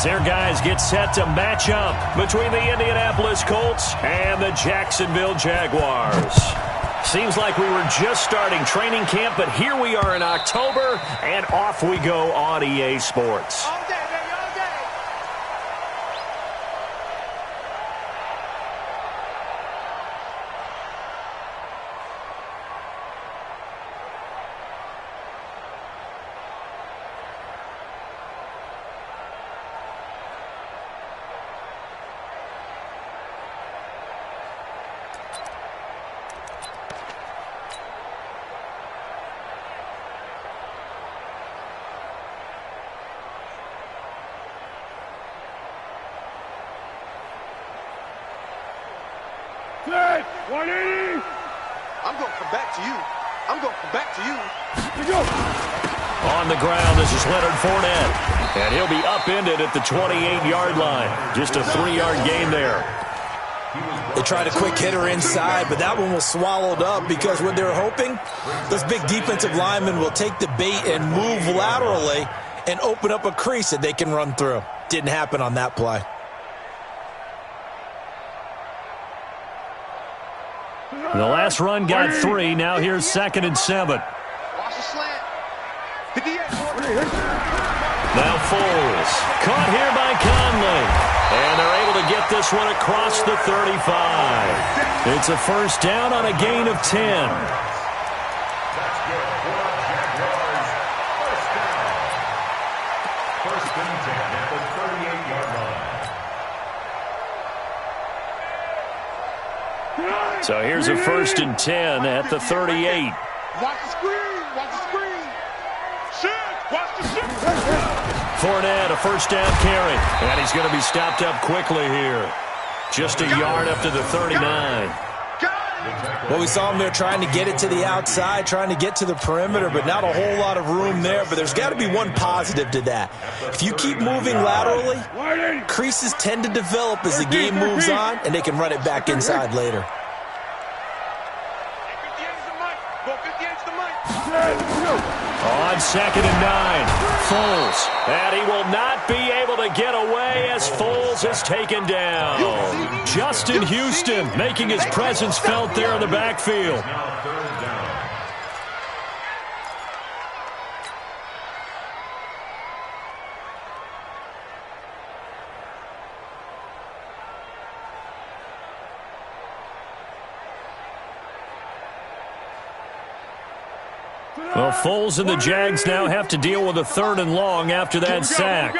Their guys get set to match up between the Indianapolis Colts and the Jacksonville Jaguars. Seems like we were just starting training camp, but here we are in October, and off we go on EA Sports. All day, baby, all day. Set, 180. I'm going to come back to you. I'm going to come back to you. Here we go. On the ground, this is Leonard Fournette. And he'll be upended at the 28-yard line. Just a 3-yard gain there. They tried a quick hitter inside, but that one was swallowed up because what they're hoping, those big defensive linemen will take the bait and move laterally and open up a crease that they can run through. Didn't happen on that play. The last run got 3. Now here's 2nd and 7. Watch the slant. 58. Now Foles. Caught here by Conley. And they're able to get this one across the 35. It's a first down on a gain of 10. First and 10 at the 38-yard line. So here's a first and 10 at the 38. Watch the screen. Watch the screen. Shift. Watch the shift. Fournette, a first down carry. And he's going to be stopped up quickly here. Just a yard up to the 39. Well, we saw them there trying to get it to the outside, trying to get to the perimeter, but not a whole lot of room there. But there's got to be one positive to that. If you keep moving laterally, creases tend to develop as the game moves on, and they can run it back inside later. 58's the mic. Go 58's the mic. On 2nd and 9, Foles. And he will not be able to get away as Foles is taken down. Justin Houston making his presence felt there in the backfield. Now third down. Well, Foles and the Jags now have to deal with a 3rd and long after that sack.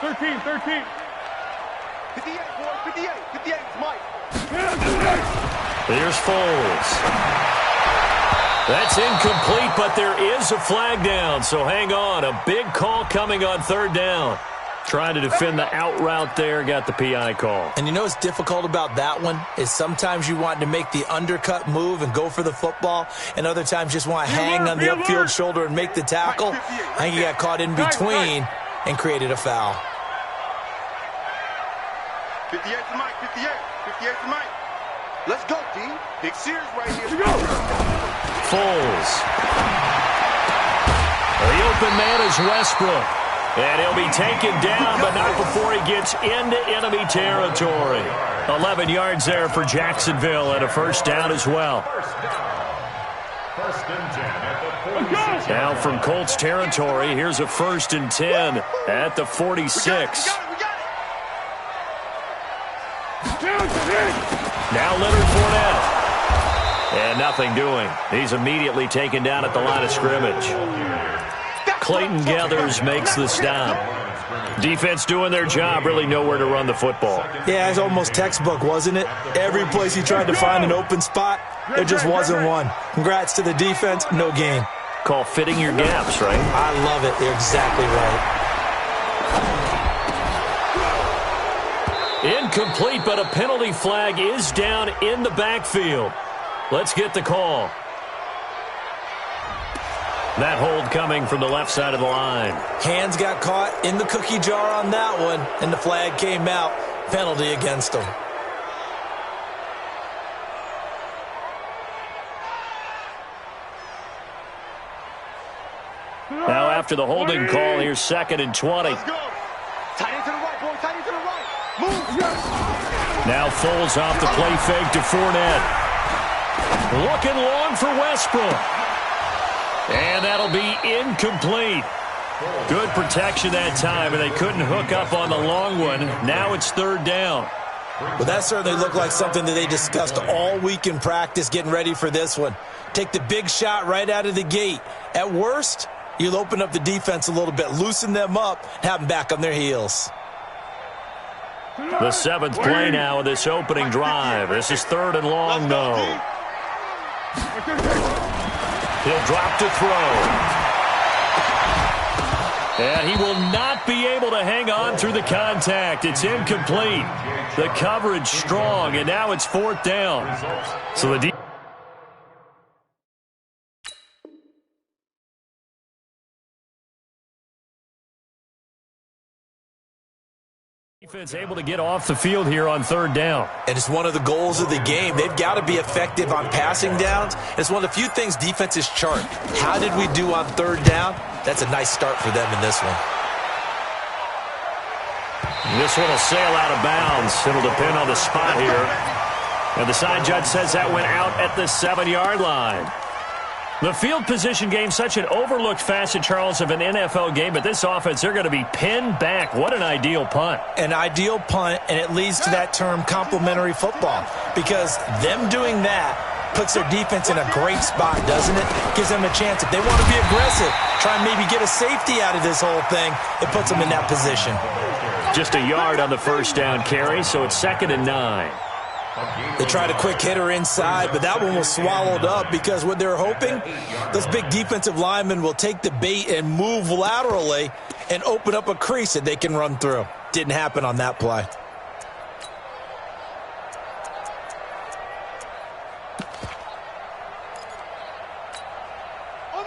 13. 58, boy. 58. 58's Mike. Here's Foles. That's incomplete, but there is a flag down, so hang on. A big call coming on 3rd down. Trying to defend the out route there, got the PI call. And you know what's difficult about that one is sometimes you want to make the undercut move and go for the football, and other times just want to hang on the upfield shoulder and make the tackle. I think he got caught in between and created a foul. 58 to Mike. 58. 58 to Mike. Let's go, D. Big Sears right here. Foles. The open man is Westbrook. And he'll be taken down, but not before he gets into enemy territory. 11 yards there for Jacksonville and a first down as well. First and 10 at the 46. Now from Colts territory, here's a first and 10 at the 46. Now Leonard Fournette. And nothing doing. He's immediately taken down at the line of scrimmage. Clayton Gathers makes the stop. Defense doing their job, really nowhere to run the football. Yeah, it's almost textbook, wasn't it? Every place he tried to find an open spot, there just wasn't one. Congrats to the defense, no gain. Call fitting your gaps, right? I love it. You're exactly right. Incomplete, but a penalty flag is down in the backfield. Let's get the call. That hold coming from the left side of the line. Hands got caught in the cookie jar on that one, and the flag came out. Penalty against him. after the holding call. Here's 2nd and 20. Let's go. Tight end to the right, boy. Tight end to the right. Move. Now Foles off the play fake to Fournette. Looking long for Westbrook. And that'll be incomplete. Good protection that time, and they couldn't hook up on the long one. Now it's 3rd down. Well, that certainly looked like something that they discussed all week in practice, getting ready for this one. Take the big shot right out of the gate. At worst, you'll open up the defense a little bit, loosen them up, have them back on their heels. The 7th play now of this opening drive. This is 3rd and long, though. He'll drop to throw. And he will not be able to hang on through the contact. It's incomplete. The coverage strong, and now it's 4th down. So the defense able to get off the field here on 3rd down. And it's one of the goals of the game. They've got to be effective on passing downs. It's one of the few things defenses chart. How did we do on 3rd down? That's a nice start for them in this one. This one will sail out of bounds. It'll depend on the spot here. And the side judge says that went out at the 7-yard line. The field position game, such an overlooked facet, Charles, of an NFL game, but this offense, they're going to be pinned back. What an ideal punt. An ideal punt, and it leads to that term complementary football, because them doing that puts their defense in a great spot, doesn't it? Gives them a chance. If they want to be aggressive, try and maybe get a safety out of this whole thing, it puts them in that position. Just a yard on the 1st down carry, so it's 2nd and 9. They tried a quick hitter inside, but that one was swallowed up because what they're hoping, those big defensive linemen will take the bait and move laterally and open up a crease that they can run through. Didn't happen on that play.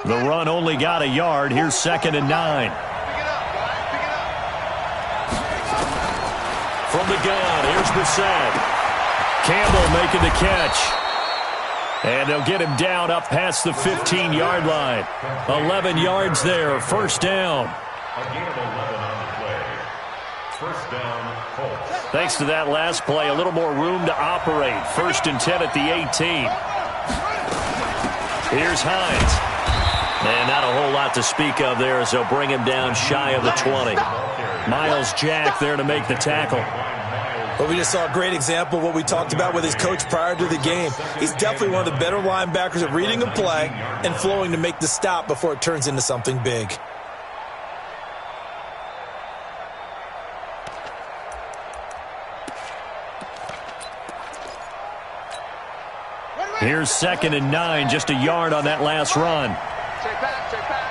The run only got a yard. Here's 2nd and 9. From the gun, here's Brissett. Campbell making the catch. And they'll get him down up past the 15-yard line. 11 yards there, 1st down. A gain of 11 on the play. 1st down, Colts. Thanks to that last play, a little more room to operate. 1st and 10 at the 18. Here's Hines. And not a whole lot to speak of there as they'll bring him down shy of the 20. Miles Jack there to make the tackle. But we just saw a great example of what we talked about with his coach prior to the game. He's definitely one of the better linebackers at reading a play and flowing to make the stop before it turns into something big. Here's 2nd and 9, just a yard on that last run. Check back, check back.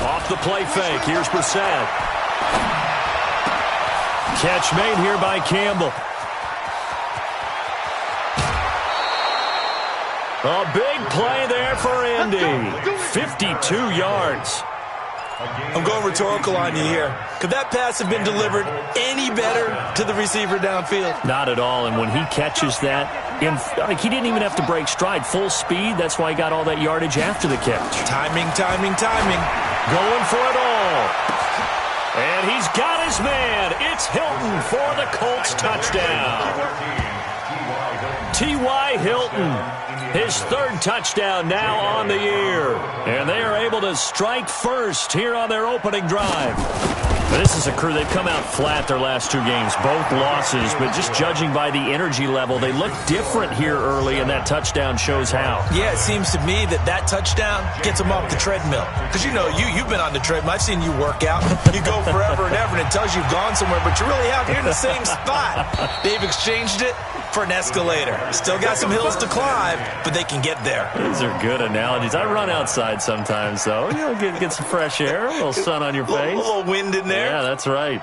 Off the play fake, here's Brissett. Catch made here by Campbell. A big play there for Indy. 52 yards. I'm going rhetorical on you here. Could that pass have been delivered any better to the receiver downfield? Not at all, and when he catches that, he didn't even have to break stride. Full speed, that's why he got all that yardage after the catch. Timing, timing, timing. Going for it all. And he's got his man. It's Hilton for the Colts touchdown. T.Y. Hilton, his 3rd touchdown now on the year. And they are able to strike first here on their opening drive. But this is a crew, they've come out flat their last 2 games, both losses, but just judging by the energy level, they look different here early, and that touchdown shows how. Yeah, it seems to me that touchdown gets them off the treadmill. Because you know, you've been on the treadmill. I've seen you work out. You go forever and ever, and it tells you you've gone somewhere, but you're really out here in the same spot. They've exchanged it for an escalator. Still got some hills to climb, but they can get there. These are good analogies. I run outside sometimes, though. You know, get some fresh air, a little sun on your face. A little wind in there. Yeah, that's right.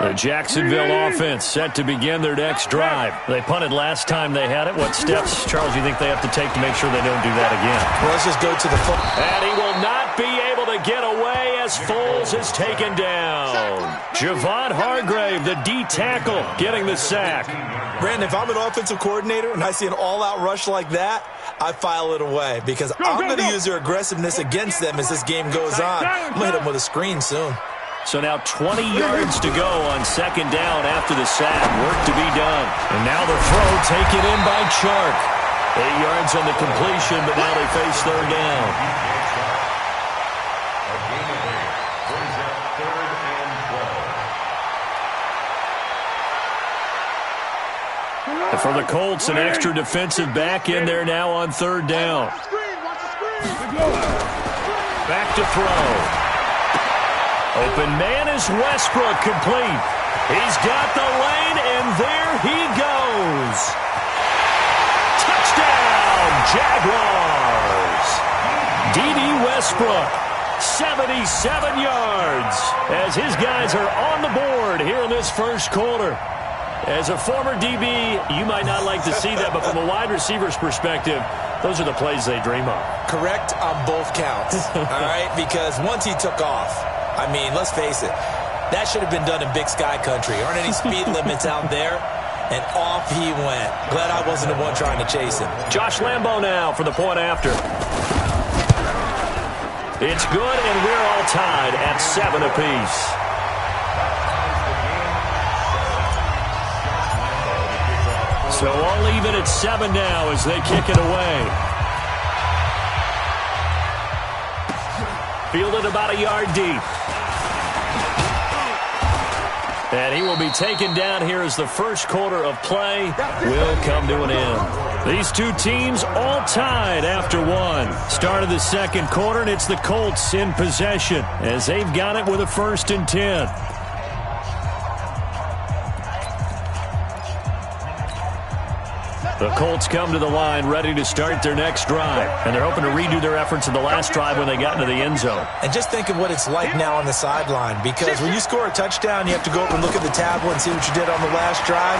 The Jacksonville offense set to begin their next drive. They punted last time they had it. What steps, Charles, do you think they have to take to make sure they don't do that again? Well, let's just go to the foot. And he will not be able to get away as Nicholas Foles is taken down. Javon Hargrave, the D tackle, getting the sack. Brandon, if I'm an offensive coordinator and I see an all-out rush like that, I file it away because I'm going to use their aggressiveness against them as this game goes on. I'm going to hit them with a screen soon. So now 20 yards to go on second down after the sack. Work to be done. And now the throw taken in by Chark. 8 yards on the completion, but now they face third down. And for the Colts, an extra defensive back in there now on third down. Back to throw. Open man is Westbrook, complete. He's got the lane, and there he goes. Touchdown, Jaguars. D.D. Westbrook, 77 yards, as his guys are on the board here in this first quarter. As a former DB, you might not like to see that, but from a wide receiver's perspective, those are the plays they dream of. Correct on both counts, all right? Because once he took off, I mean, let's face it, that should have been done in Big Sky Country. Aren't any speed limits out there? And off he went. Glad I wasn't the one trying to chase him. Josh Lambo now for the point after. It's good, and we're all tied at 7 apiece. So all even at 7 now as they kick it away. Fielded about a yard deep. And he will be taken down here as the first quarter of play will come to an end. These two teams all tied after one. Start of the second quarter, and it's the Colts in possession as they've got it with a 1st and 10. The Colts come to the line ready to start their next drive. And they're hoping to redo their efforts in the last drive when they got into the end zone. And just think of what it's like now on the sideline. Because when you score a touchdown, you have to go over and look at the tablet and see what you did on the last drive.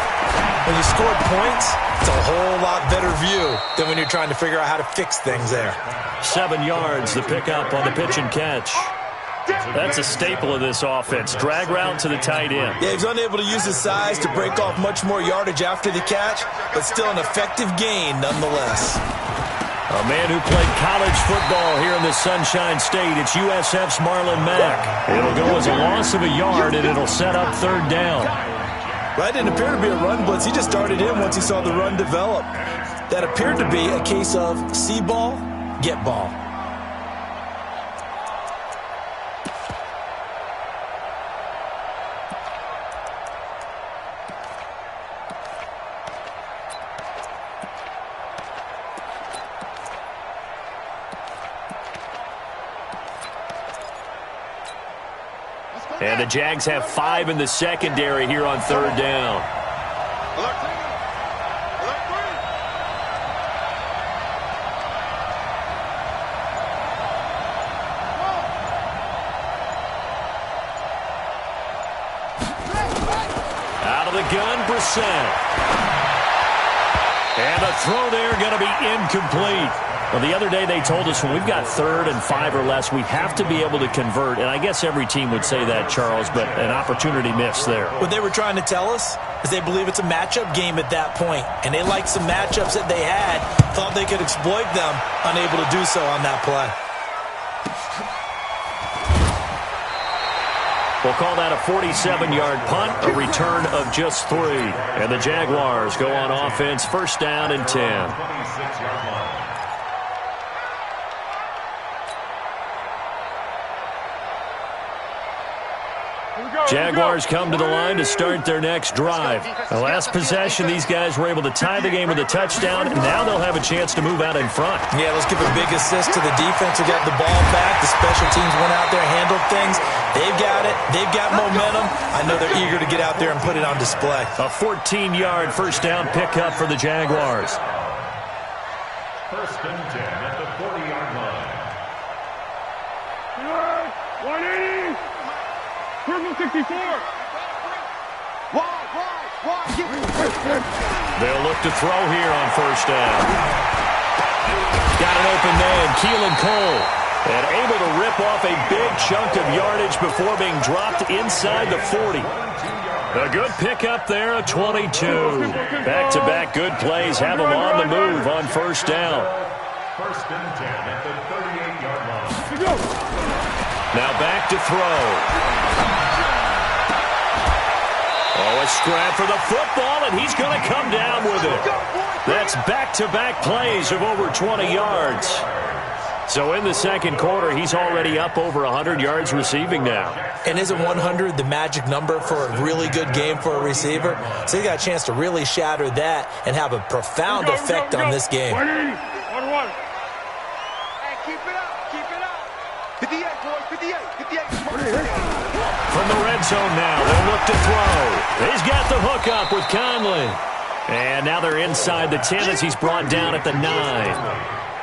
When you scored points, it's a whole lot better view than when you're trying to figure out how to fix things there. 7 yards, the pickup on the pitch and catch. That's a staple of this offense. Drag route to the tight end. Yeah, he's unable to use his size to break off much more yardage after the catch, but still an effective gain nonetheless. A man who played college football here in the Sunshine State. It's USF's Marlon Mack. It'll go as a loss of a yard, and it'll set up third down. That didn't appear to be a run blitz. He just darted in once he saw the run develop. That appeared to be a case of see ball, get ball. And the Jags have 5 in the secondary here on third down. Out of the gun, Brissett. And a throw there going to be incomplete. Well, the other day they told us when we've got 3rd and 5 or less, we have to be able to convert. And I guess every team would say that, Charles, but an opportunity missed there. What they were trying to tell us is they believe it's a matchup game at that point. And they liked some matchups that they had, thought they could exploit them, unable to do so on that play. We'll call that a 47-yard punt, a return of just 3. And the Jaguars go on offense, 1st down and 10. Jaguars come to the line to start their next drive. The last possession, these guys were able to tie the game with a touchdown, and now they'll have a chance to move out in front. Yeah, let's give a big assist to the defense who got the ball back. The special teams went out there, handled things. They've got it. They've got momentum. I know they're eager to get out there and put it on display. A 14-yard first down pickup for the Jaguars. 1st and 10 at the 40-yard line. 180. Purple 64. They'll look to throw here on 1st down. Got an open man, Keelan Cole. And able to rip off a big chunk of yardage before being dropped inside the 40. A good pickup there, a 22. Back-to-back good plays have them on the move on first down. First and 10 at the 38-yard line. Now back to throw. Oh, a scrap for the football, and he's going to come down with it. That's back-to-back plays of over 20 yards. So in the second quarter, he's already up over 100 yards receiving now. And isn't 100 the magic number for a really good game for a receiver? So he got a chance to really shatter that and have a profound effect on this game. 180. 1-1. Hey, keep it up. Keep it up. 58, boys. 58. 58. From the red zone now, they'll look to throw. He's got the hook up with Conley. And now they're inside the 10 as he's brought down at the 9.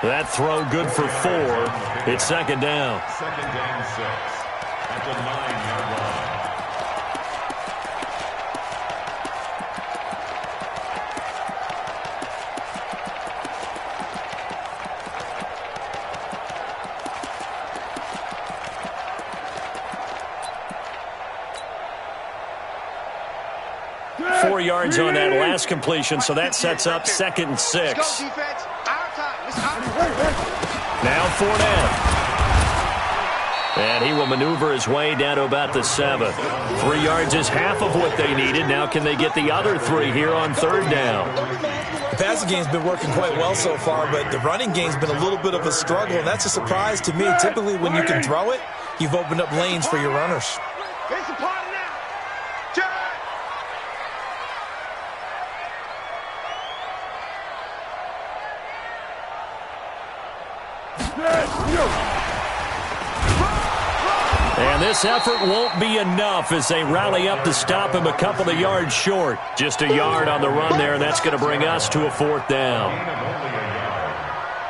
That throw good for 4. It's second down. Second down 6 at the 9-yard line. Four yards on that last completion, so that sets up second and 6. Let's go, defense. Our time. It's our time. Now Fournette. And he will maneuver his way down to about the 7. 3 yards is half of what they needed. Now can they get the other 3 here on third down? The passing game's been working quite well so far, but the running game's been a little bit of a struggle, and that's a surprise to me. Typically, when you can throw it, you've opened up lanes for your runners. It's a party now. Turn. And this effort won't be enough as they rally up to stop him a couple of yards short. Just a yard on the run there, and that's going to bring us to a fourth down.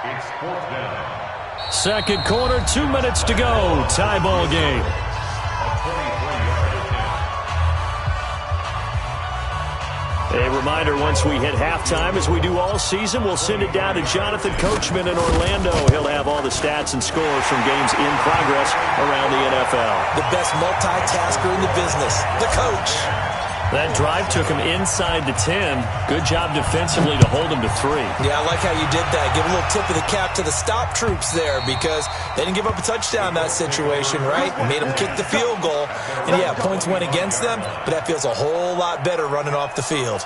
It's fourth down. Second quarter, 2 minutes to go. Tie ball game. A reminder, once we hit halftime, as we do all season, we'll send it down to Jonathan Coachman in Orlando. He'll have all the stats and scores from games in progress around the NFL. The best multitasker in the business, the coach. That drive took him inside the 10. Good job defensively to hold him to 3. Yeah, I like how you did that. Give a little tip of the cap to the stop troops there because they didn't give up a touchdown in that situation, right? Made them kick the field goal. And, yeah, points went against them, but that feels a whole lot better running off the field.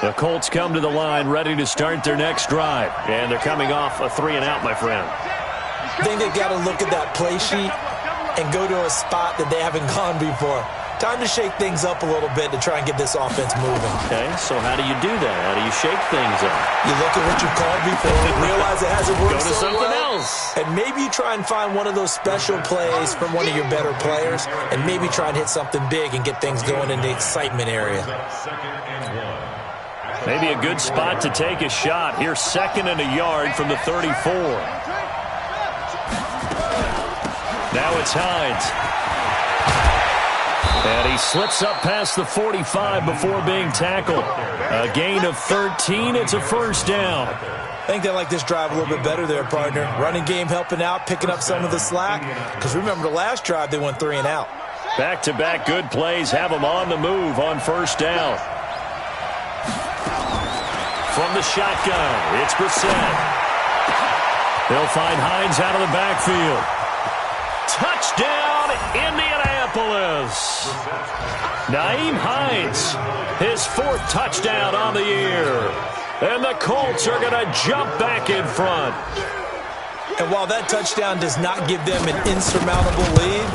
The Colts come to the line ready to start their next drive. And they're coming off a 3-and-out, my friend. I think they've got to look at that play sheet and go to a spot that they haven't gone before. Time to shake things up a little bit to try and get this offense moving. Okay, so how do you do that? How do you shake things up? You look at what you've called before, realize it hasn't worked Go to so something well, else. and maybe you try and find one of those special plays from one of your better players, and maybe try and hit something big and get things going in the excitement area. Second and 1. Maybe a good spot to take a shot. Here's second and a yard from the 34. Now it's Hines. And he slips up past the 45 before being tackled. A gain of 13. It's a first down. I think they like this drive a little bit better there, partner. Running game helping out, picking up some of the slack. Because remember the last drive, they went 3-and-out. Back-to-back good plays have them on the move on first down. From the shotgun, it's Brissett. They'll find Hines out of the backfield. Touchdown, Indianapolis. Nyheim Hines, his 4th touchdown on the year. And the Colts are going to jump back in front. And while that touchdown does not give them an insurmountable lead,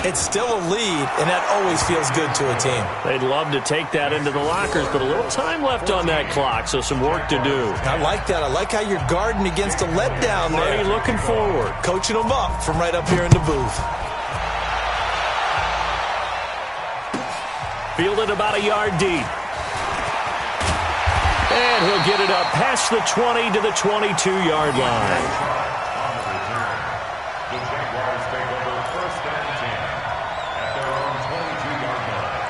it's still a lead, and that always feels good to a team. They'd love to take that into the lockers, but a little time left on that clock, so some work to do. I like that. I like how you're guarding against a letdown there. Marty looking forward. Coaching them up from right up here in the booth. Fielded about a yard deep. And he'll get it up past the 20 to the 22-yard line. The Jaguars take over first and 10 at their own 22-yard line.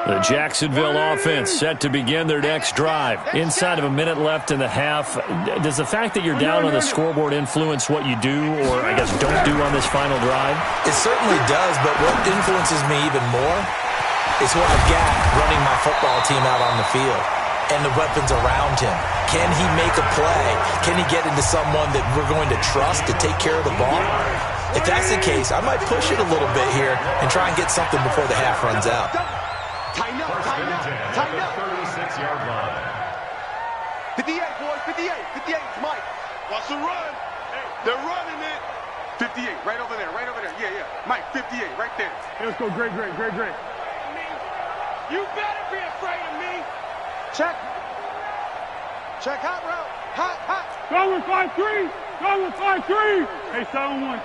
The Jacksonville offense set to begin their next drive. Inside of a minute left in the half, does the fact that you're down on the scoreboard influence what you do or, I guess, don't do on this final drive? It certainly does, but what influences me even more is what I've got running my football team out on the field and the weapons around him. Can he make a play? Can he get into someone that we're going to trust to take care of the ball? If that's the case, I might push it a little bit here and try and get something before the half runs out. Tighten up, tighten up, tighten up. 36-yard line. 58, boys, 58, 58, it's Mike. Watch the run. They're running it. 58, right over there, right over there. Yeah, yeah. Mike, 58, right there. Hey, let's go. Great. You better be afraid of me. Check. Check hot route. Hot. Go with 5-3. Hey, silent one.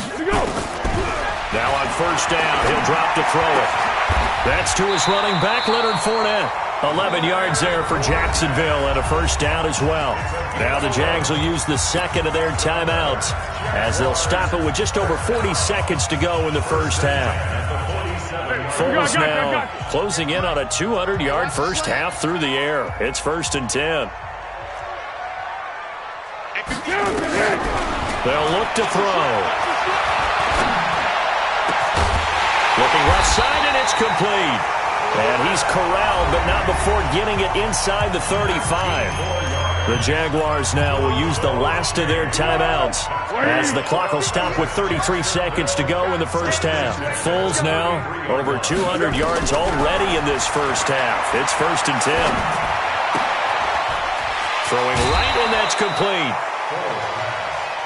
Here we go. Now on first down, he'll drop to throw it. That's to his running back, Leonard Fournette. 11 yards there for Jacksonville and a first down as well. Now the Jags will use the second of their timeouts as they'll stop it with just over 40 seconds to go in the first half. Foles now closing in on a 200-yard first half through the air. It's 1st and 10. They'll look to throw. Looking left side, and it's complete. And he's corralled, but not before getting it inside the 35. The Jaguars now will use the last of their timeouts as the clock will stop with 33 seconds to go in the first half. Foles now over 200 yards already in this first half. It's 1st and 10. Throwing right, and that's complete.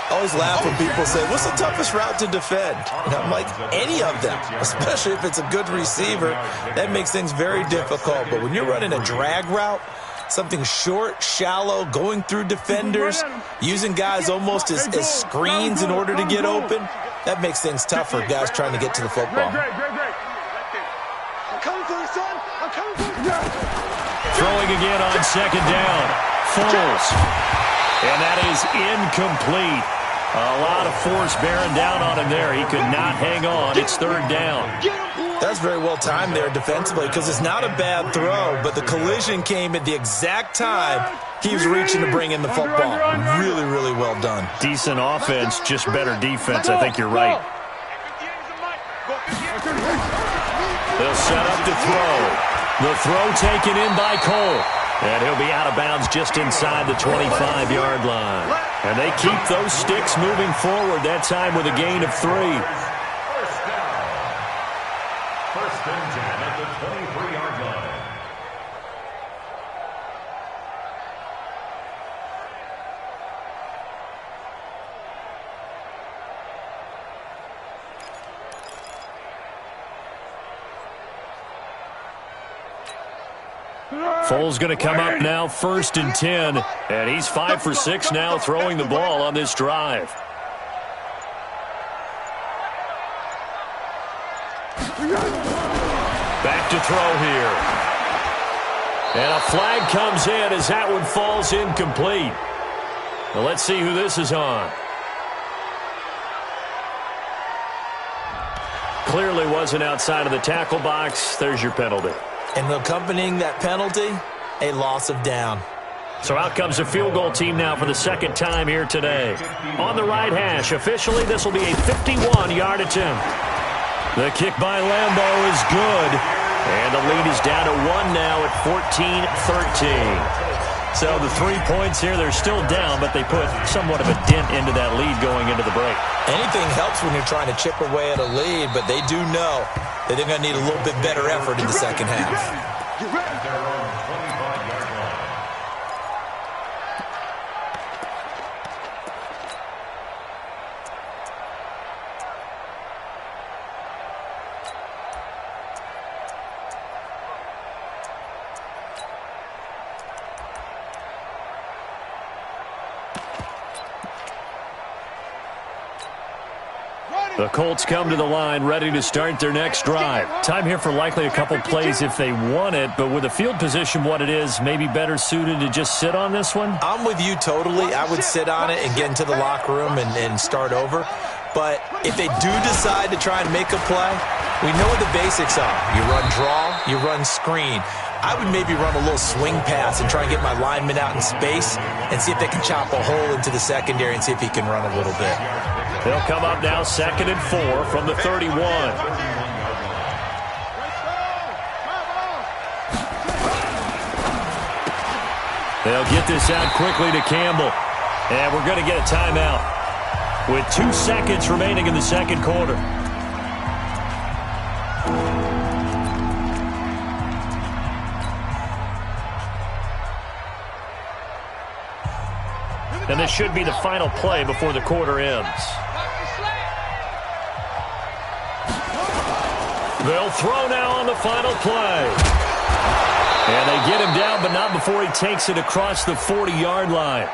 I always laugh when people say, what's the toughest route to defend? And I'm like, any of them, especially if it's a good receiver. That makes things very difficult. But when you're running a drag route, something short, shallow, going through defenders, using guys almost as screens in order to get open, that makes things tough for guys trying to get to the football. Great. I'm coming for you, son. I'm coming for you. Throwing again on second down. Foles. And that is incomplete. A lot of force bearing down on him there. He could not hang on. It's 3rd down. That's very well timed there defensively because it's not a bad throw, but the collision came at the exact time he was reaching to bring in the football. Really, really well done. Decent offense, just better defense. I think you're right. They'll set up to throw. The throw taken in by Cole. And he'll be out of bounds just inside the 25-yard line. And they keep those sticks moving forward, that time with a gain of 3. First down. 1st and 10 at the 23-yard line. Foles going to come up now, 1st and 10. And he's 5 for 6 now throwing the ball on this drive. Back to throw here. And a flag comes in as that one falls incomplete. Well, let's see who this is on. Clearly wasn't outside of the tackle box. There's your penalty. And accompanying that penalty, a loss of down. So out comes the field goal team now for the 2nd time here today. On the right hash, officially this will be a 51-yard attempt. The kick by Lambeau is good. And the lead is down to 1 now at 14-13. So the 3 points here, they're still down, but they put somewhat of a dent into that lead going into the break. Anything helps when you're trying to chip away at a lead, but they do know that they're going to need a little bit better effort in the second half. You ready? At their own 25-yard line. The Colts come to the line ready to start their next drive. Time here for likely a couple plays if they want it, but with the field position what it is, maybe better suited to just sit on this one? I'm with you totally. I would sit on it and get into the locker room and start over. But if they do decide to try and make a play, We know what the basics are. You run draw, you run screen. I would maybe run a little swing pass and try and get my lineman out in space and see if they can chop a hole into the secondary and see if he can run a little bit. They'll come up now 2nd and 4 from the 31. They'll get this out quickly to Campbell. And we're going to get a timeout with 2 seconds remaining in the second quarter. And this should be the final play before the quarter ends. They'll throw now on the final play. And they get him down, but not before he takes it across the 40-yard line.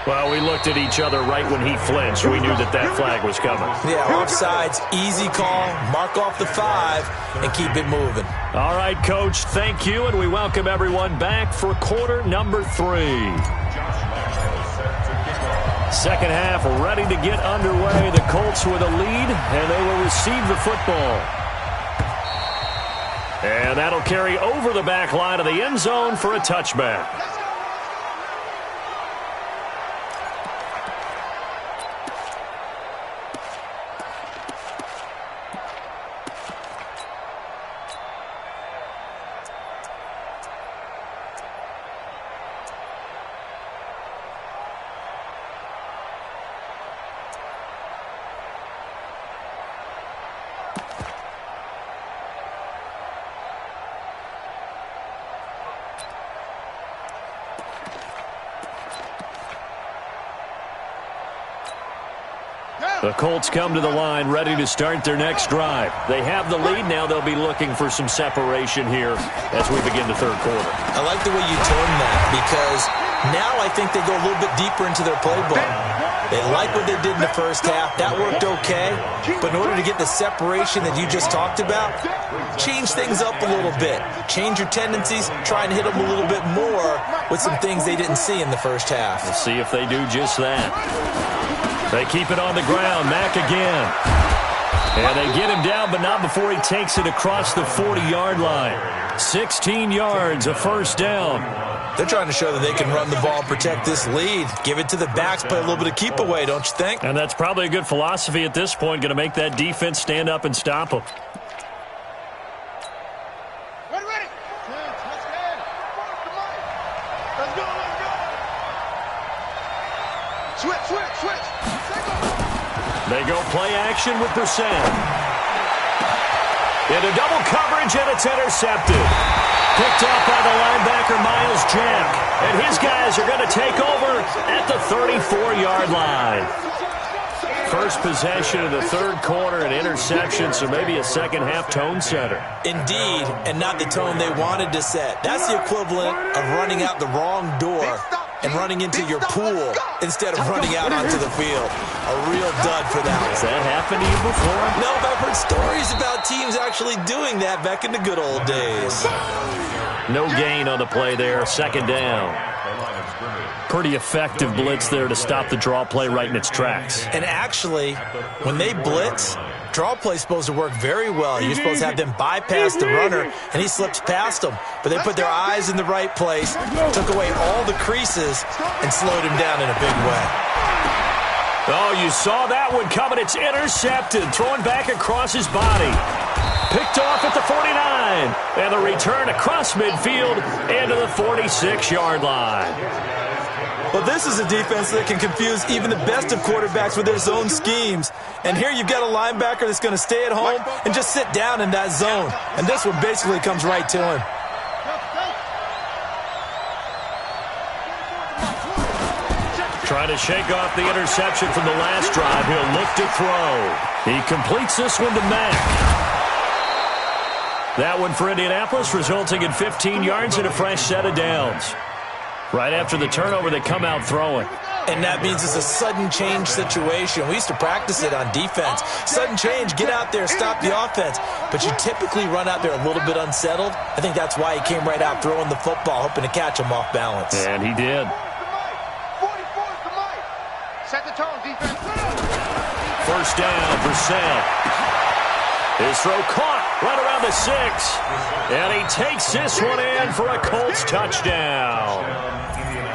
Well, we looked at each other right when he flinched. We knew that that flag was coming. Yeah, offsides, easy call, mark off the 5, and keep it moving. All right, Coach, thank you, and we welcome everyone back for quarter number 3. Second half ready to get underway. The Colts with a lead, and they will receive the football. And that'll carry over the back line of the end zone for a touchback. The Colts come to the line ready to start their next drive. They have the lead. Now they'll be looking for some separation here as we begin the third quarter. I like the way you termed that because now I think they go a little bit deeper into their playbook. They like what they did in the first half. That worked okay. But in order to get the separation that you just talked about, change things up a little bit. Change your tendencies. Try and hit them a little bit more with some things they didn't see in the first half. We'll see if they do just that. They keep it on the ground. Mack again. And they get him down, but not before he takes it across the 40-yard line. 16 yards, a first down. They're trying to show that they can run the ball and protect this lead. Give it to the backs, play a little bit of keep away, don't you think? And that's probably a good philosophy at this point, going to make that defense stand up and stop them. Ready. Let's go. Switch. They go play action with Brissett. Into double coverage, and it's intercepted. Picked up by the linebacker, Miles Jack. And his guys are going to take over at the 34-yard line. First possession of the third quarter, an interception, so maybe a second-half tone setter. Indeed, and not the tone they wanted to set. That's the equivalent of running out the wrong door and running into your pool instead of running out onto the field. A real dud for that one. Has that happened to you before? No, but I've heard stories about teams actually doing that back in the good old days. No gain on the play there, second down. Pretty effective blitz there to stop the draw play right in its tracks. And actually, when they blitz, draw play's supposed to work very well. You're supposed to have them bypass the runner, and he slips past them. But they put their eyes in the right place, took away all the creases, and slowed him down in a big way. Oh, you saw that one coming. It's intercepted, thrown back across his body. Picked off at the 49. And the return across midfield into the 46-yard line. Well, this is a defense that can confuse even the best of quarterbacks with their zone schemes. And here you've got a linebacker that's going to stay at home and just sit down in that zone. And this one basically comes right to him. Trying to shake off the interception from the last drive. He'll look to throw. He completes this one to Mack. That one for Indianapolis, resulting in 15 yards and a fresh set of downs. Right after the turnover, they come out throwing. And that means it's a sudden change situation. We used to practice it on defense. Sudden change, get out there, stop the offense. But you typically run out there a little bit unsettled. I think that's why he came right out throwing the football, hoping to catch him off balance. And he did. Set the tone, defense. First down, Brissett. His throw caught right around the 6. And he takes this one in for a Colts touchdown.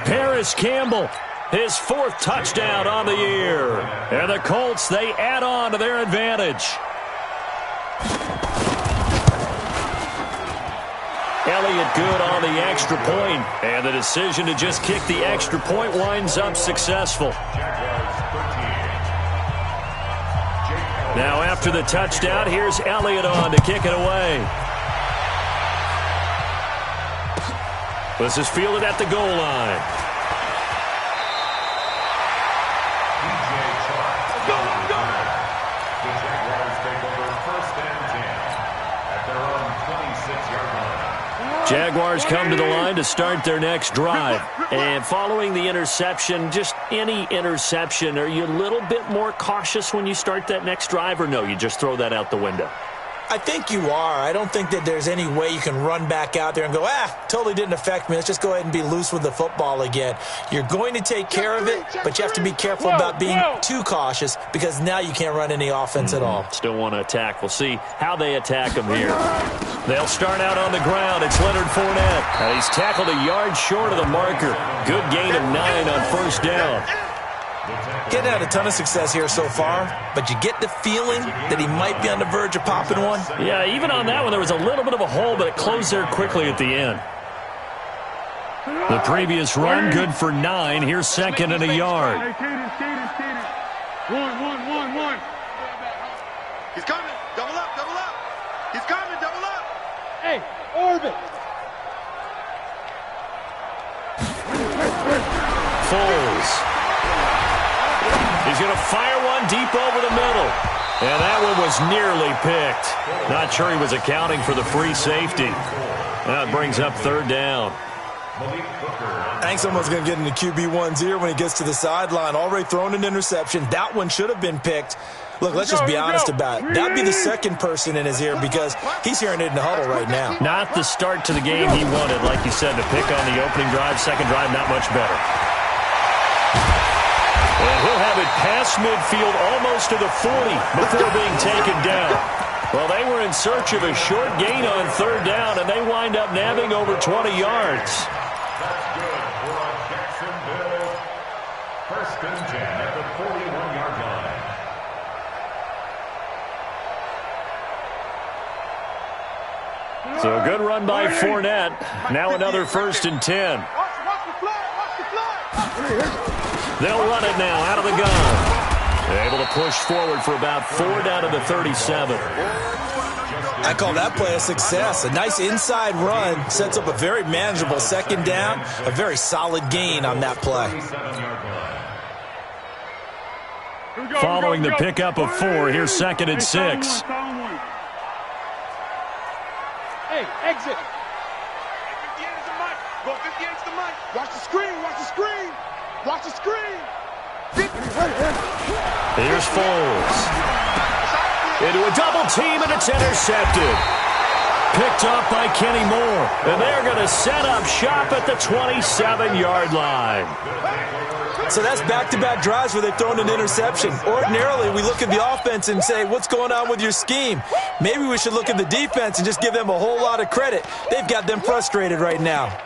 Paris Campbell, his 4th touchdown on the year. And the Colts, they add on to their advantage. Elliott good on the extra point, and the decision to just kick the extra point winds up successful. Now after the touchdown, here's Elliott on to kick it away. This is fielded at the goal line. The Jaguars take over 1st and 10 at their own 26-yard line. Jaguars come to the line to start their next drive. And following the interception, just any interception, are you a little bit more cautious when you start that next drive, or no, you just throw that out the window? I think you are. I don't think that there's any way you can run back out there and go, totally didn't affect me. Let's just go ahead and be loose with the football again. You're going to take care of it, but you have to be careful about being too cautious because now you can't run any offense at all. Still want to attack. We'll see how they attack him here. They'll start out on the ground. It's Leonard Fournette. And he's tackled a yard short of the marker. Good gain of 9 on 1st down. Getting had a ton of success here so far, but you get the feeling that he might be on the verge of popping one. Yeah, even on that one, there was a little bit of a hole, but it closed there quickly at the end. The previous run, good for 9. Here's 2nd and a yard. Hey, Kaden. One. He's coming. Double up. He's coming. Double up. Hey, orbit. Foles. He's going to fire one deep over the middle. And that one was nearly picked. Not sure he was accounting for the free safety. That brings up 3rd down. I think someone's going to get into QB1's ear when he gets to the sideline. Already thrown an interception. That one should have been picked. Look, let's just be honest about it. That'd be the 2nd person in his ear because he's hearing it in the huddle right now. Not the start to the game he wanted, like you said, to pick on the opening drive. 2nd drive, not much better. And he'll have it past midfield almost to the 40 before being taken down. Well, they were in search of a short gain on 3rd down, and they wind up nabbing over 20 yards. That's good for Jacksonville. 1st and 10 at the 41-yard line. So a good run by Fournette. Now another 1st and 10. Watch the flag. They'll run it now out of the gun. Able to push forward for about 4 down to the 37. I call that play a success. A nice inside run sets up a very manageable 2nd down. A very solid gain on that play. Following the pickup of 4, here's 2nd and 6. Hey, exit. 58 is the mic. Go 58 is the mic. Watch the screen. Here's Foles. Into a double team, and it's intercepted. Picked off by Kenny Moore. And they're going to set up shop at the 27-yard line. So that's back-to-back drives where they've thrown an interception. Ordinarily, we look at the offense and say, what's going on with your scheme? Maybe we should look at the defense and just give them a whole lot of credit. They've got them frustrated right now.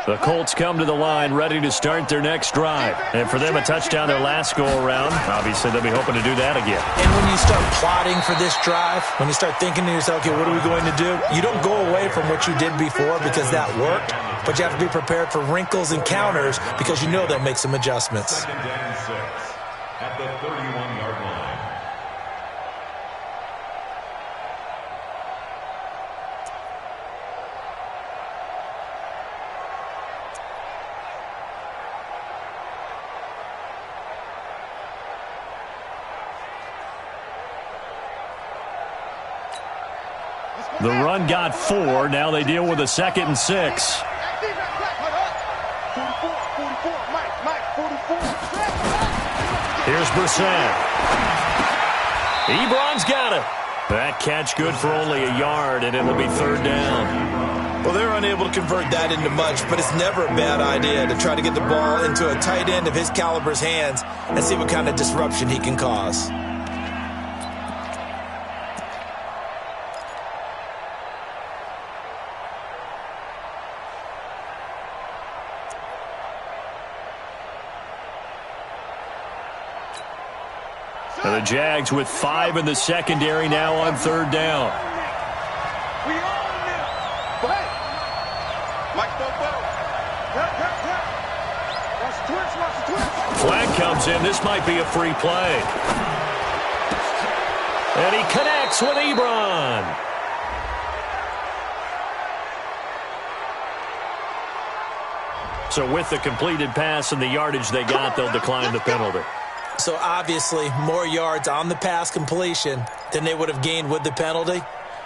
The Colts come to the line ready to start their next drive. And for them, a touchdown their last go-around. Obviously, they'll be hoping to do that again. And when you start plotting for this drive, when you start thinking to yourself, okay, what are we going to do? You don't go away from what you did before because that worked, but you have to be prepared for wrinkles and counters because you know they'll make some adjustments. 2nd and 6 at the 31-yard line. The run got 4. Now they deal with a 2nd and 6. 44, Mike, 44. Here's Brissett. Ebron's got it. That catch good for only a yard, and it'll be 3rd down. Well, they're unable to convert that into much, but it's never a bad idea to try to get the ball into a tight end of his caliber's hands and see what kind of disruption he can cause. And the Jags with 5 in the secondary now on 3rd down. We own them. But hey, Mike Bobo. Watch the twist, watch the twist. Flag comes in. This might be a free play. And he connects with Ebron. So with the completed pass and the yardage they got, they'll decline the penalty. So obviously more yards on the pass completion than they would have gained with the penalty.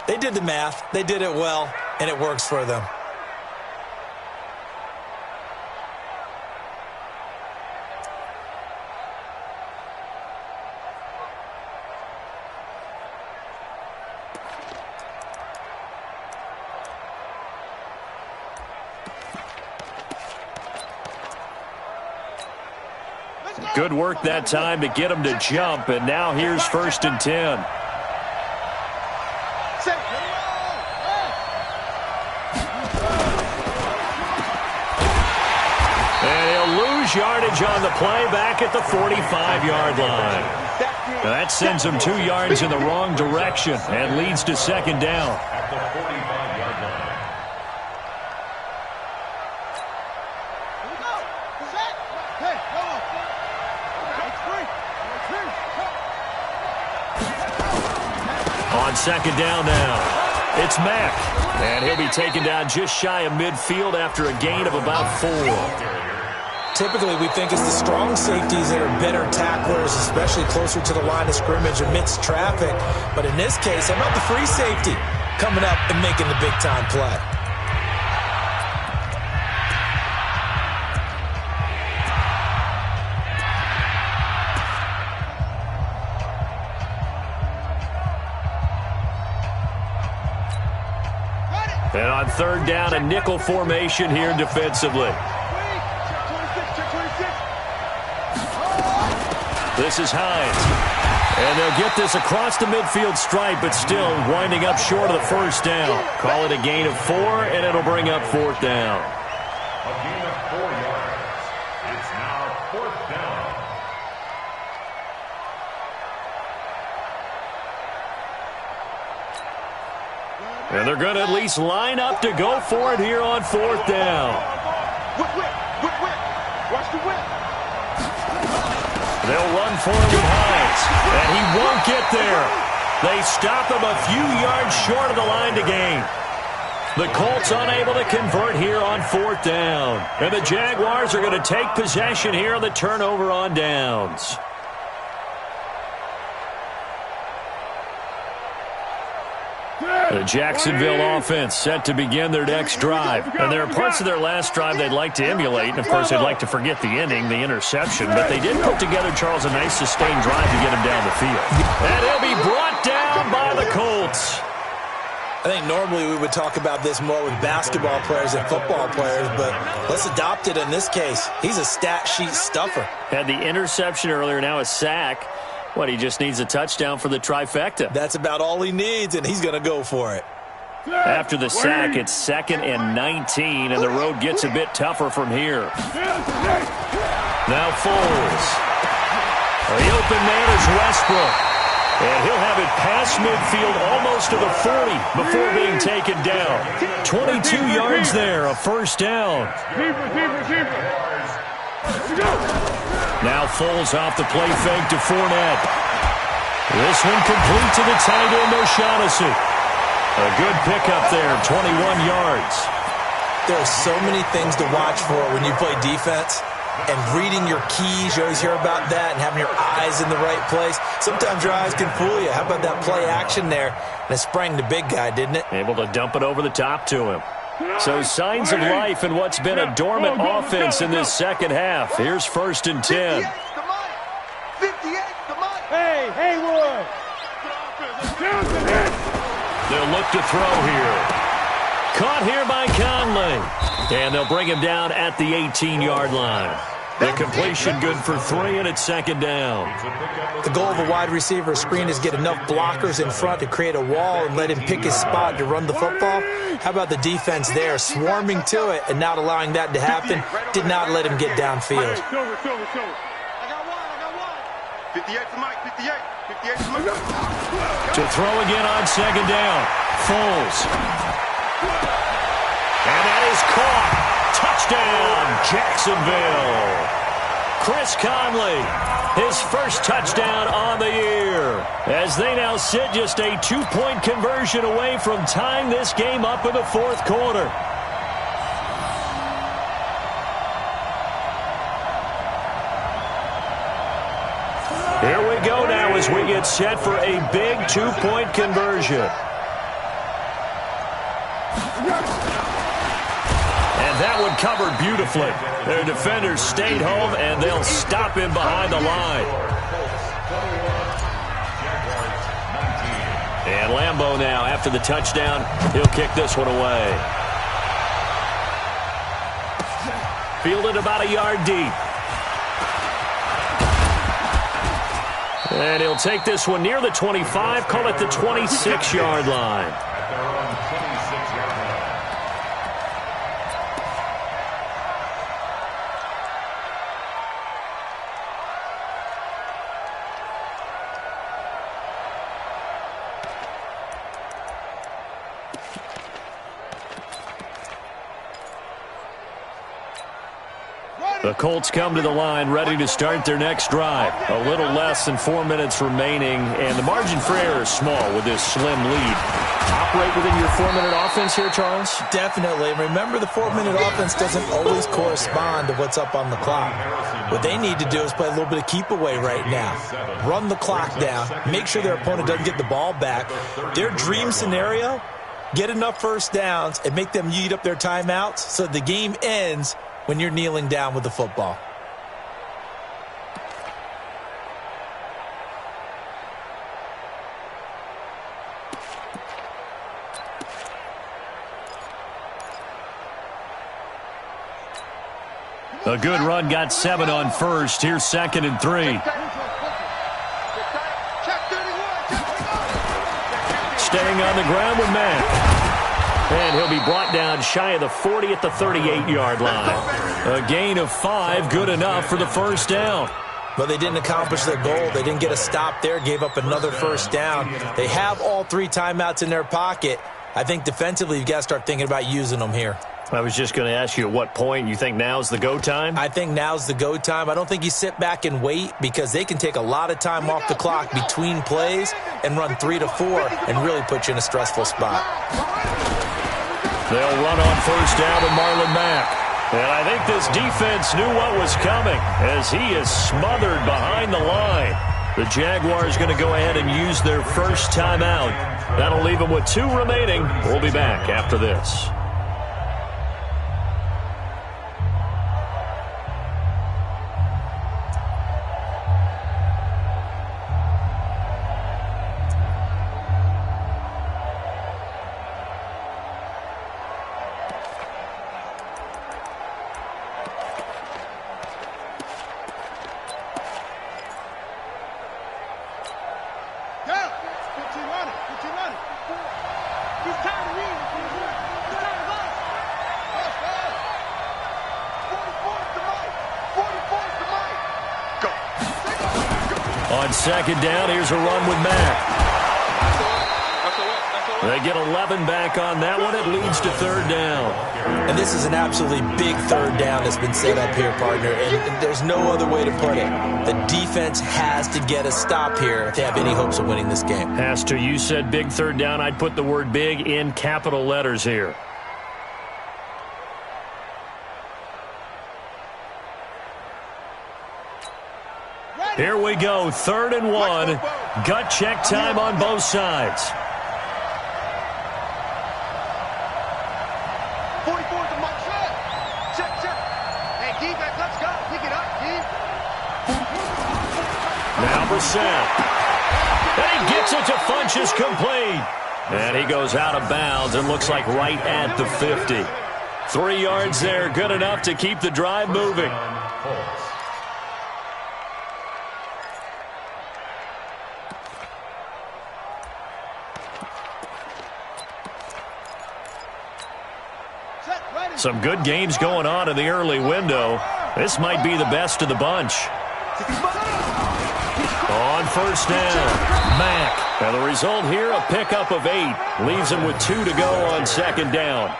They did the math. They did it well, and it works for them. Good work that time to get him to jump, and now here's 1st and 10. And he'll lose yardage on the play back at the 45-yard line. Now that sends him 2 yards in the wrong direction and leads to 2nd down. At the 45-yard line. On 2nd down now, it's Mack. And he'll be taken down just shy of midfield after a gain of about 4. Typically, we think it's the strong safeties that are better tacklers, especially closer to the line of scrimmage amidst traffic. But in this case, how about the free safety coming up and making the big-time play? And on 3rd down, a nickel formation here defensively. This is Hines. And they'll get this across the midfield stripe, but still winding up short of the 1st down. Call it a gain of 4, and it'll bring up 4th down. A gain of 4 yards. It's now 4th down. And they're going to at least line up to go for it here on 4th down. Whip. Watch the whip. They'll run for it with Hines, and he won't get there. They stop him a few yards short of the line to gain. The Colts unable to convert here on 4th down. And the Jaguars are going to take possession here on the turnover on downs. The Jacksonville offense set to begin their next drive. And there are parts of their last drive they'd like to emulate. And, of course, they'd like to forget the ending, the interception. But they did put together, Charles, a nice sustained drive to get him down the field. And he'll be brought down by the Colts. I think normally we would talk about this more with basketball players and football players, but let's adopt it in this case. He's a stat sheet stuffer. Had the interception earlier, now a sack. What, he just needs a touchdown for the trifecta. That's about all he needs, and he's going to go for it. After the sack, it's 2nd and 19, and the road gets a bit tougher from here. Now Foles. The open man is Westbrook. And he'll have it past midfield almost to the 40 before being taken down. 22 yards there, a 1st down. Now Foles off the play fake to Fournette. This one complete to the tight end, O'Shaughnessy. A good pickup there, 21 yards. There are so many things to watch for when you play defense. And reading your keys, you always hear about that, and having your eyes in the right place. Sometimes your eyes can fool you. How about that play action there? And it sprang the big guy, didn't it? Able to dump it over the top to him. So signs of life in what's been a dormant offense in this second half. Here's 1st and 10. 58, Hey, Haywood. They'll look to throw here. Caught here by Conley. And they'll bring him down at the 18-yard line. The completion good for 3, and it's second down. The goal of a wide receiver screen is get enough blockers in front to create a wall and let him pick his spot to run the football. How about the defense there, swarming to it and not allowing that to happen? Did not let him get downfield. I got one. 58 to Mike, 58. 58 to Mike. To throw again on second down. Foles. And that is caught. Touchdown, Jacksonville. Chris Conley, his first touchdown on the year, as they now sit just a 2-point conversion away from tying this game up in the fourth quarter. Here we go now as we get set for a big 2-point conversion. And that one covered beautifully. Their defenders stayed home, and they'll stop him behind the line. And Lambeau now, after the touchdown, he'll kick this one away. Fielded about a yard deep. And he'll take this one near the 25, call it the 26-yard line. The Colts come to the line ready to start their next drive. A little less than 4 minutes remaining, and the margin for error is small with this slim lead. Operate within your 4-minute offense here, Charles? Definitely. Remember, the 4-minute offense doesn't always correspond to what's up on the clock. What they need to do is play a little bit of keep away right now. Run the clock down. Make sure their opponent doesn't get the ball back. Their dream scenario, get enough first downs and make them eat up their timeouts so the game ends when you're kneeling down with the football. A good run, got 7 on first. Here's 2nd and 3. Staying on the ground with Mack. And he'll be brought down shy of the 40 at the 38-yard line. A gain of 5, good enough for the first down. But they didn't accomplish their goal. They didn't get a stop there, gave up another first down. They have all 3 timeouts in their pocket. I think defensively you've got to start thinking about using them here. I was just going to ask you at what point you think now's the go time? I think now's the go time. I don't think you sit back and wait because they can take a lot of time off the clock between plays and run 3 to 4 and really put you in a stressful spot. They'll run on first down with Marlon Mack. And I think this defense knew what was coming as he is smothered behind the line. The Jaguars going to go ahead and use their first timeout. That'll leave them with 2 remaining. We'll be back after this. On second down, here's a run with Mack. They get 11 back on that one. It leads to 3rd down. And this is an absolutely big 3rd down that's been set up here, partner. And there's no other way to put it. The defense has to get a stop here if they have any hopes of winning this game. Has to. You said big 3rd down. I'd put the word big in capital letters here. Here we go, 3rd and 1. Gut check time on both sides. 44 to Mike. Check. Hey, defense, let's go. Pick it up, Keith. Now Brissett. And he gets it to Funchess complete. And he goes out of bounds and looks like right at the 50. 3 yards there, good enough to keep the drive moving. Some good games going on in the early window. This might be the best of the bunch. On first down, Mack. And the result here, a pickup of 8. Leaves him with 2 to go on second down.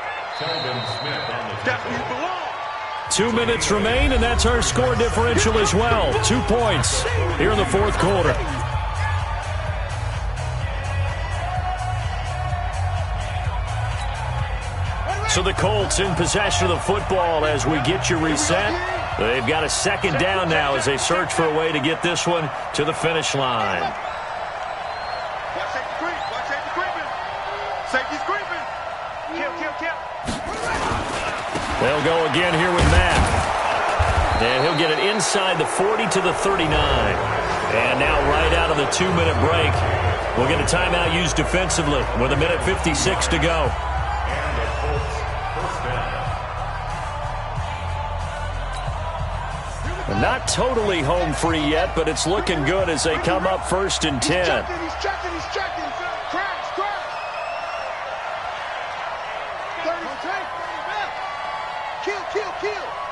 2 minutes remain, and that's our score differential as well. 2 points here in the fourth quarter. So the Colts in possession of the football as we get you reset. They've got a second down now as they search for a way to get this one to the finish line. Watch safety creep. Watch safety creeping. Safety's creeping. Kill. They'll go again here with Matt. And he'll get it inside the 40 to the 39. And now right out of the 2-minute break, we'll get a timeout used defensively with 1:56 to go. Not totally home free yet, but it's looking good as they come up first and 10. He's checking. Crash. 30. Kill.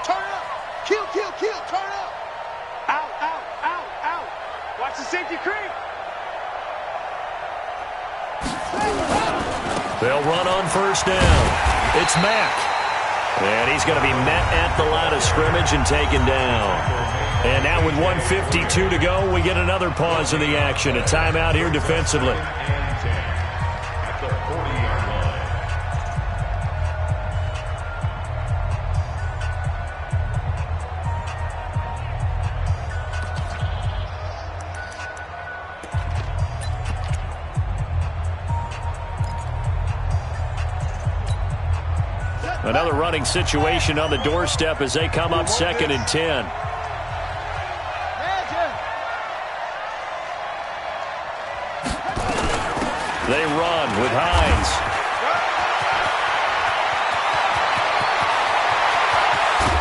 Turn up. Kill. Turn up. Out. Watch the safety creep. They'll run on first down. It's Mack. And he's going to be met at the line of scrimmage and taken down. And now with 1:52 to go, we get another pause in the action. A timeout here defensively. Another running situation on the doorstep as they come up second and 10. They run with Hines.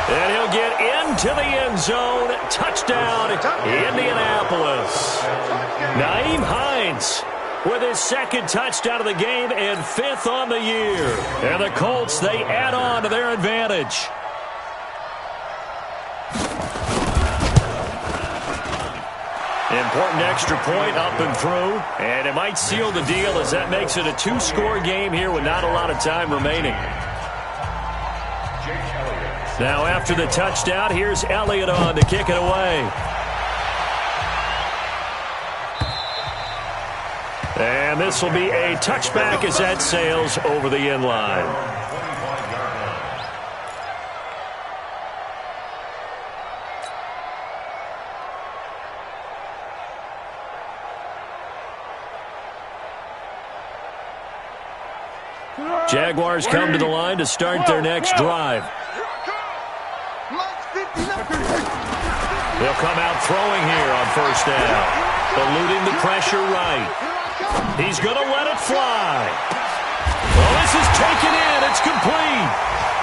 And he'll get into the end zone. Touchdown, Indianapolis. Nyheim Hines with his second touchdown of the game and 5th on the year. And the Colts, they add on to their advantage. Important extra point up and through. And it might seal the deal as that makes it a 2-score game here with not a lot of time remaining. Now after the touchdown, here's Elliott on to kick it away. And this will be a touchback as that sails over the end line. Jaguars come to the line to start their next drive. They'll come out throwing here on first down, eluding the pressure right. He's going to let it fly. Well, this is taken in. It's complete.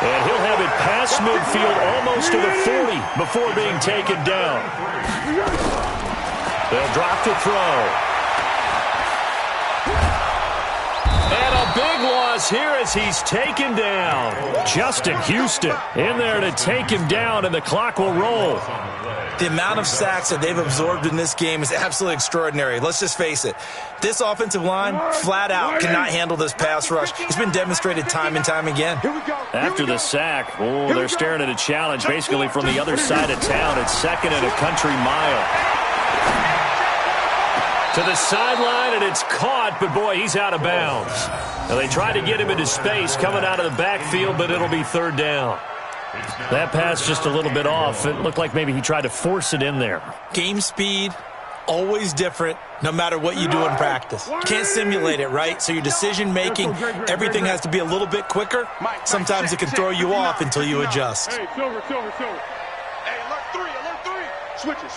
And he'll have it past midfield almost to the 40 before being taken down. They'll drop to throw. And a big loss here as he's taken down. Justin Houston in there to take him down, and the clock will roll. The amount of sacks that they've absorbed in this game is absolutely extraordinary. Let's just face it. This offensive line, flat out, cannot handle this pass rush. It's been demonstrated time and time again. After the sack, they're staring at a challenge basically from the other side of town. It's 2nd and a country mile. To the sideline, and it's caught, but boy, he's out of bounds. Now they tried to get him into space coming out of the backfield, but it'll be 3rd down. That pass just a little bit off. It looked like maybe he tried to force it in there. Game speed, always different, no matter what you do in practice. You can't simulate it, right? So your decision-making, everything has to be a little bit quicker. Sometimes it can throw you off until you adjust. Hey, silver. Hey, alert 3. Switch it.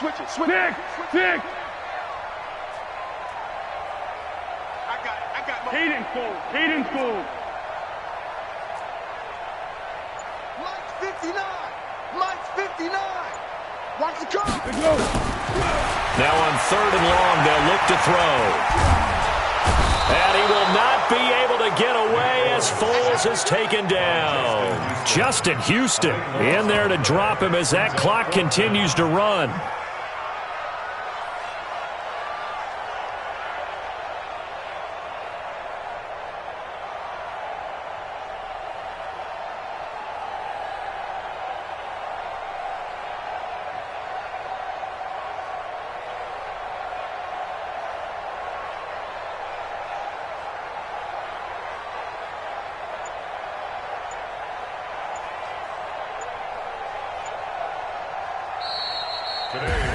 Tick. I got He didn't score. He didn't score. Mike's 59. Mike's 59. Watch the car. Let's go. Now on 3rd and long, they'll look to throw. And he will not be able to get away as Foles is taken down. Justin Houston in there to drop him as that clock continues to run.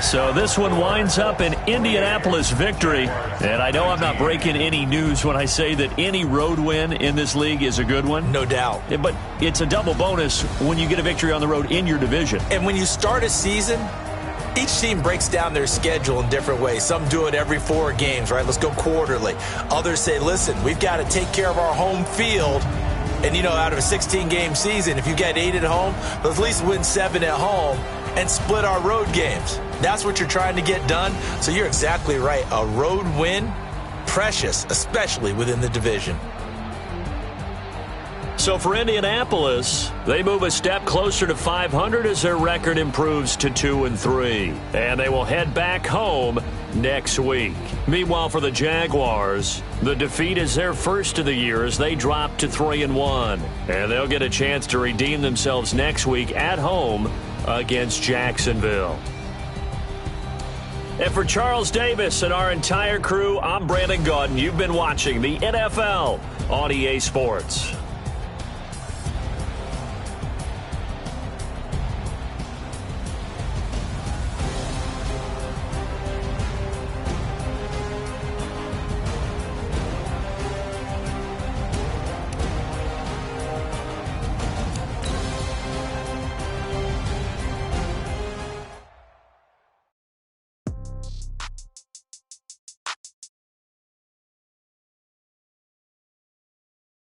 So this one winds up an Indianapolis victory. And I know I'm not breaking any news when I say that any road win in this league is a good one. No doubt. But it's a double bonus when you get a victory on the road in your division. And when you start a season, each team breaks down their schedule in different ways. Some do it every 4 games, right? Let's go quarterly. Others say, listen, we've got to take care of our home field. And, you know, out of a 16-game season, if you get 8 at home, let's at least win 7 at home and split our road games. That's what you're trying to get done. So you're exactly right. A road win, precious, especially within the division. So for Indianapolis, they move a step closer to 500 as their record improves to 2-3. And they will head back home next week. Meanwhile, for the Jaguars, the defeat is their first of the year as they drop to 3-1. And they'll get a chance to redeem themselves next week at home against Jacksonville. And for Charles Davis and our entire crew, I'm Brandon Gaudin. You've been watching the NFL on EA Sports.